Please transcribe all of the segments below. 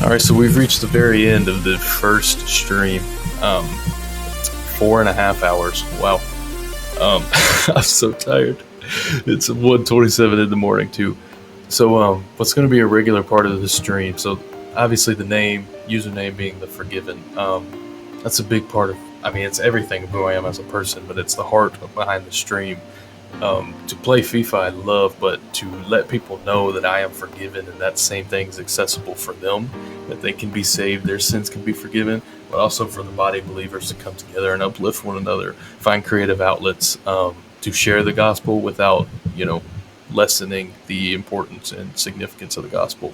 All right, so we've reached the very end of the first stream. 4.5 hours. Wow. I'm so tired. It's 1:27 in the morning too. So what's going to be a regular part of the stream? So obviously the username being the forgiven. That's a big part of. I mean, it's everything of who I am as a person, but it's the heart behind the stream. To play FIFA, I love, but to let people know that I am forgiven and that same thing is accessible for them, that they can be saved, their sins can be forgiven, but also for the body of believers to come together and uplift one another, find creative outlets to share the gospel without, lessening the importance and significance of the gospel.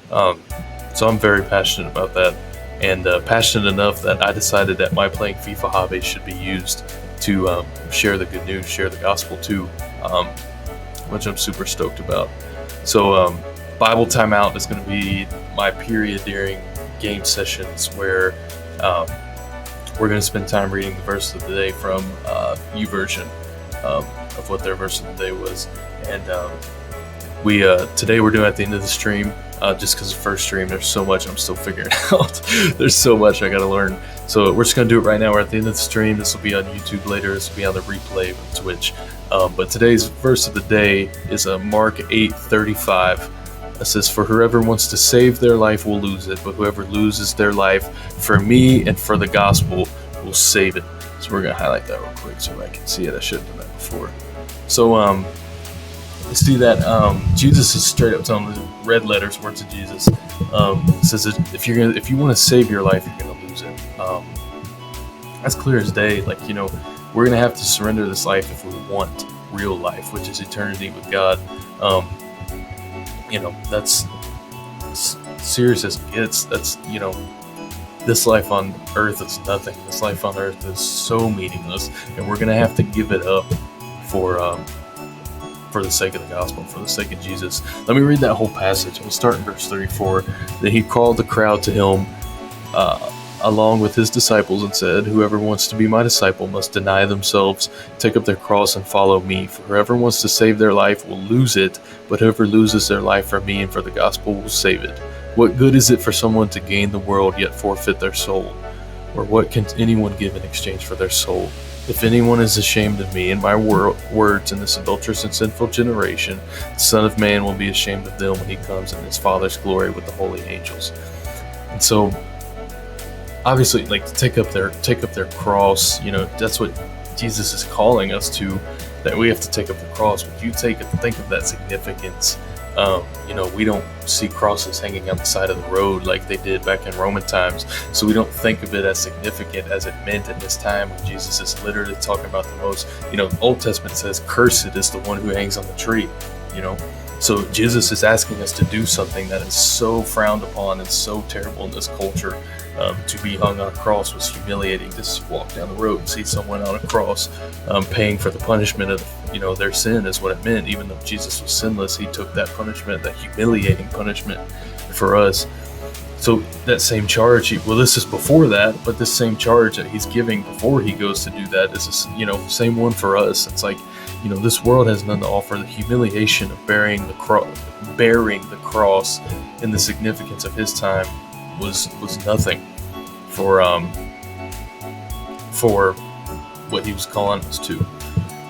So I'm very passionate about that, and passionate enough that I decided that my playing FIFA hobby should be used to share the good news, share the gospel too, which I'm super stoked about. So Bible Timeout is going to be my period during game sessions where we're going to spend time reading the verse of the day from YouVersion of what their verse of the day was. And we today we're doing at the end of the stream, just because the first stream, there's so much I'm still figuring out. There's so much I got to learn. So we're just going to do it right now. We're at the end of the stream. This will be on YouTube later. This will be on the replay on Twitch. But today's verse of the day is Mark 8:35. It says, "For whoever wants to save their life will lose it, but whoever loses their life for me and for the gospel will save it." So we're going to highlight that real quick so I can see it. I should have done that before. So see that Jesus is straight up telling the red letters, words of Jesus. It says that if you want to save your life, you're going to lose it. That's clear as day. Like, we're going to have to surrender this life if we want real life, which is eternity with God. That's serious as it gets. That's, this life on earth is nothing. This life on earth is so meaningless, and we're going to have to give it up for the sake of the gospel, for the sake of Jesus. Let me read that whole passage. We'll start in verse 34. Then he called the crowd to him along with his disciples and said, "Whoever wants to be my disciple must deny themselves, take up their cross and follow me. For whoever wants to save their life will lose it, but whoever loses their life for me and for the gospel will save it. What good is it for someone to gain the world yet forfeit their soul? Or what can anyone give in exchange for their soul? If anyone is ashamed of me and my words in this adulterous and sinful generation, the Son of Man will be ashamed of them when he comes in his Father's glory with the holy angels." And so, obviously, like, to take up their cross, that's what Jesus is calling us to. That we have to take up the cross. But you think of that significance. We don't see crosses hanging on the side of the road like they did back in Roman times. So we don't think of it as significant as it meant in this time when Jesus is literally talking about the most, the Old Testament says, "Cursed is the one who hangs on the tree," So Jesus is asking us to do something that is so frowned upon and so terrible in this culture. To be hung on a cross was humiliating. Just walk down the road and see someone on a cross paying for the punishment of their sin is what it meant. Even though Jesus was sinless, he took that punishment, that humiliating punishment for us. So that same charge, this is before that, but this same charge that he's giving before he goes to do that is, same one for us. It's like, this world has none to offer. The humiliation of bearing the cross and the significance of his time was nothing for what he was calling us to.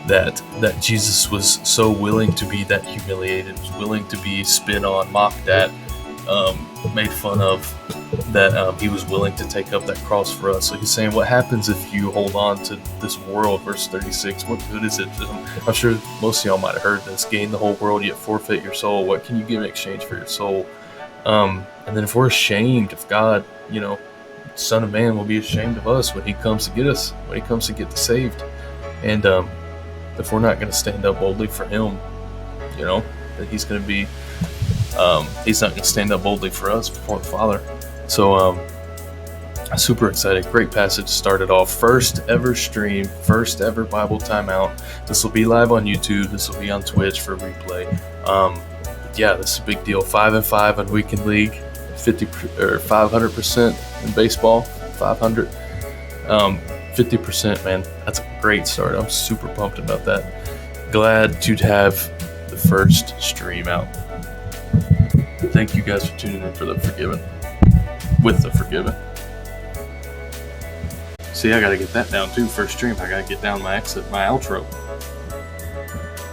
That Jesus was so willing to be that humiliated, was willing to be spit on, mocked at, made fun of, that he was willing to take up that cross for us. So he's saying, what happens if you hold on to this world? Verse 36, what good is it? I'm sure most of y'all might have heard this. Gain the whole world yet forfeit your soul. What can you give in exchange for your soul? And then if we're ashamed of God, Son of Man will be ashamed of us when he comes to get us, when he comes to get saved. And if we're not going to stand up boldly for him, that he's going to be, he's not going to stand up boldly for us before the Father. So I'm super excited. Great passage started off. First ever stream, first ever Bible Timeout. This will be live on YouTube. This will be on Twitch for replay. This is a big deal. 5-5 in weekend league, 500% in baseball, 500, 50%. Man, that's a great start. I'm super pumped about that. Glad to have the first stream out. Thank you guys for tuning in for the Forgiven. with the forgiven. See, I gotta get that down too. First stream, I gotta get down my exit, my outro.